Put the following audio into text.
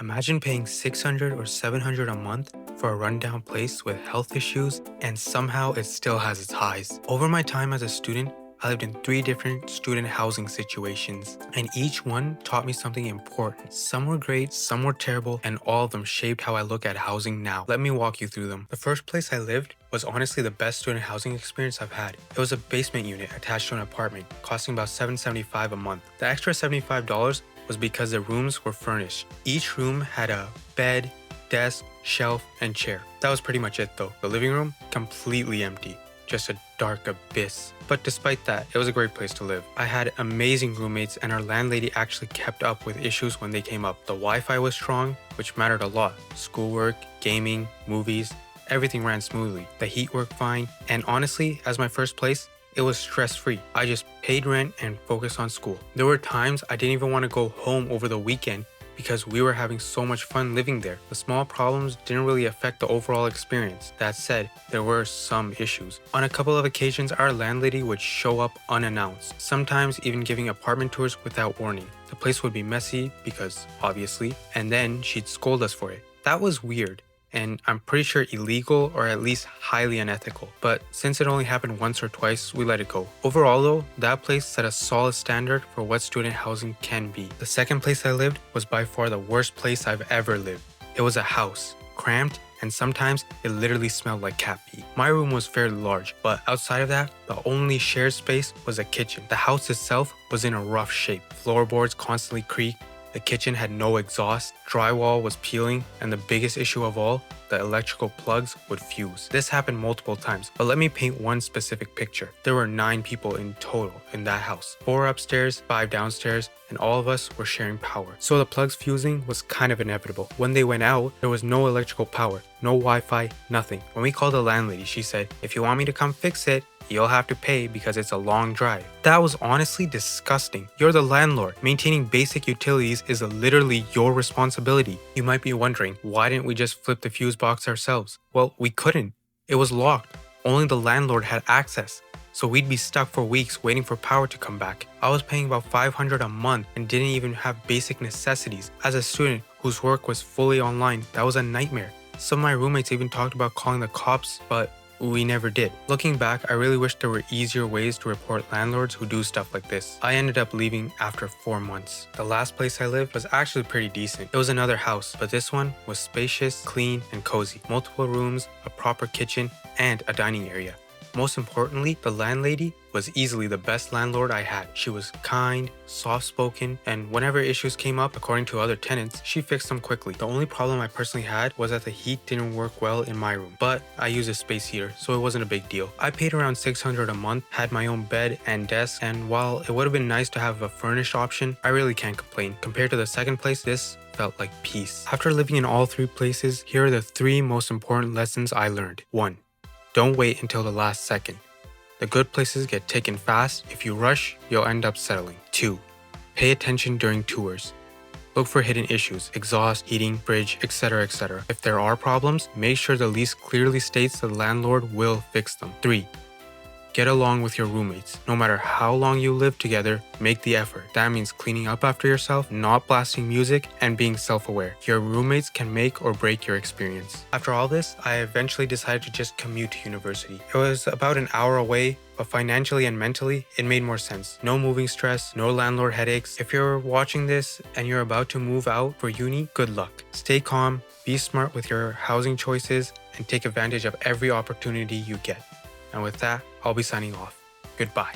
Imagine paying 600 or 700 a month for a rundown place with health issues and somehow it still has its highs. Over my time as a student, I lived in 3 different student housing situations, and each one taught me something important. Some were great, some were terrible, and all of them shaped how I look at housing now. Let me walk you through them. The first place I lived was honestly the best student housing experience I've had. It was a basement unit attached to an apartment, costing about $775 a month. The extra $75 was because the rooms were furnished. Each room had a bed, desk, shelf, and chair. That was pretty much it though. The living room, completely empty. Just a dark abyss. But despite that, it was a great place to live. I had amazing roommates and our landlady actually kept up with issues when they came up. The Wi-Fi was strong, which mattered a lot. Schoolwork, gaming, movies, everything ran smoothly. The heat worked fine, and honestly, as my first place, it was stress-free. I just paid rent and focused on school. There were times I didn't even want to go home over the weekend because we were having so much fun living there. The small problems didn't really affect the overall experience. That said, there were some issues. On a couple of occasions, our landlady would show up unannounced, sometimes even giving apartment tours without warning. The place would be messy because, obviously, and then she'd scold us for it. That was weird, and I'm pretty sure illegal or at least highly unethical. But since it only happened once or twice, we let it go. Overall though, that place set a solid standard for what student housing can be. The second place I lived was by far the worst place I've ever lived. It was a house, cramped, and sometimes it literally smelled like cat pee. My room was fairly large, but outside of that, the only shared space was a kitchen. The house itself was in a rough shape. Floorboards constantly creaked. The kitchen had no exhaust, drywall was peeling, and the biggest issue of all, the electrical plugs would fuse. This happened multiple times, but let me paint one specific picture. There were 9 people in total in that house. 4 upstairs, 5 downstairs, and all of us were sharing power. So the plugs fusing was kind of inevitable. When they went out, there was no electrical power, no Wi-Fi, nothing. When we called the landlady, she said, "If you want me to come fix it, you'll have to pay because it's a long drive." That was honestly disgusting. You're the landlord. Maintaining basic utilities is literally your responsibility. You might be wondering, why didn't we just flip the fuse box ourselves? Well, we couldn't. It was locked. Only the landlord had access. So we'd be stuck for weeks waiting for power to come back. I was paying about $500 a month and didn't even have basic necessities. As a student whose work was fully online, that was a nightmare. Some of my roommates even talked about calling the cops, but we never did. Looking back, I really wish there were easier ways to report landlords who do stuff like this. I ended up leaving after 4 months. The last place I lived was actually pretty decent. It was another house, but this one was spacious, clean, and cozy. Multiple rooms, a proper kitchen, and a dining area. Most importantly, the landlady was easily the best landlord I had. She was kind, soft-spoken, and whenever issues came up, according to other tenants, she fixed them quickly. The only problem I personally had was that the heat didn't work well in my room, but I use a space heater, so it wasn't a big deal. I paid around $600 a month, had my own bed and desk, and while it would have been nice to have a furnished option, I really can't complain. Compared to the second place, this felt like peace. After living in all 3 places, here are the 3 most important lessons I learned. 1. Don't wait until the last second. The good places get taken fast. If you rush, you'll end up settling. 2. Pay attention during tours. Look for hidden issues, exhaust, heating, fridge, etc., etc. If there are problems, make sure the lease clearly states the landlord will fix them. 3. Get along with your roommates. No matter how long you live together, make the effort. That means cleaning up after yourself, not blasting music, and being self-aware. Your roommates can make or break your experience. After all this, I eventually decided to just commute to university. It was about an hour away, but financially and mentally, it made more sense. No moving stress, no landlord headaches. If you're watching this and you're about to move out for uni, good luck. Stay calm, be smart with your housing choices, and take advantage of every opportunity you get. And with that, I'll be signing off. Goodbye.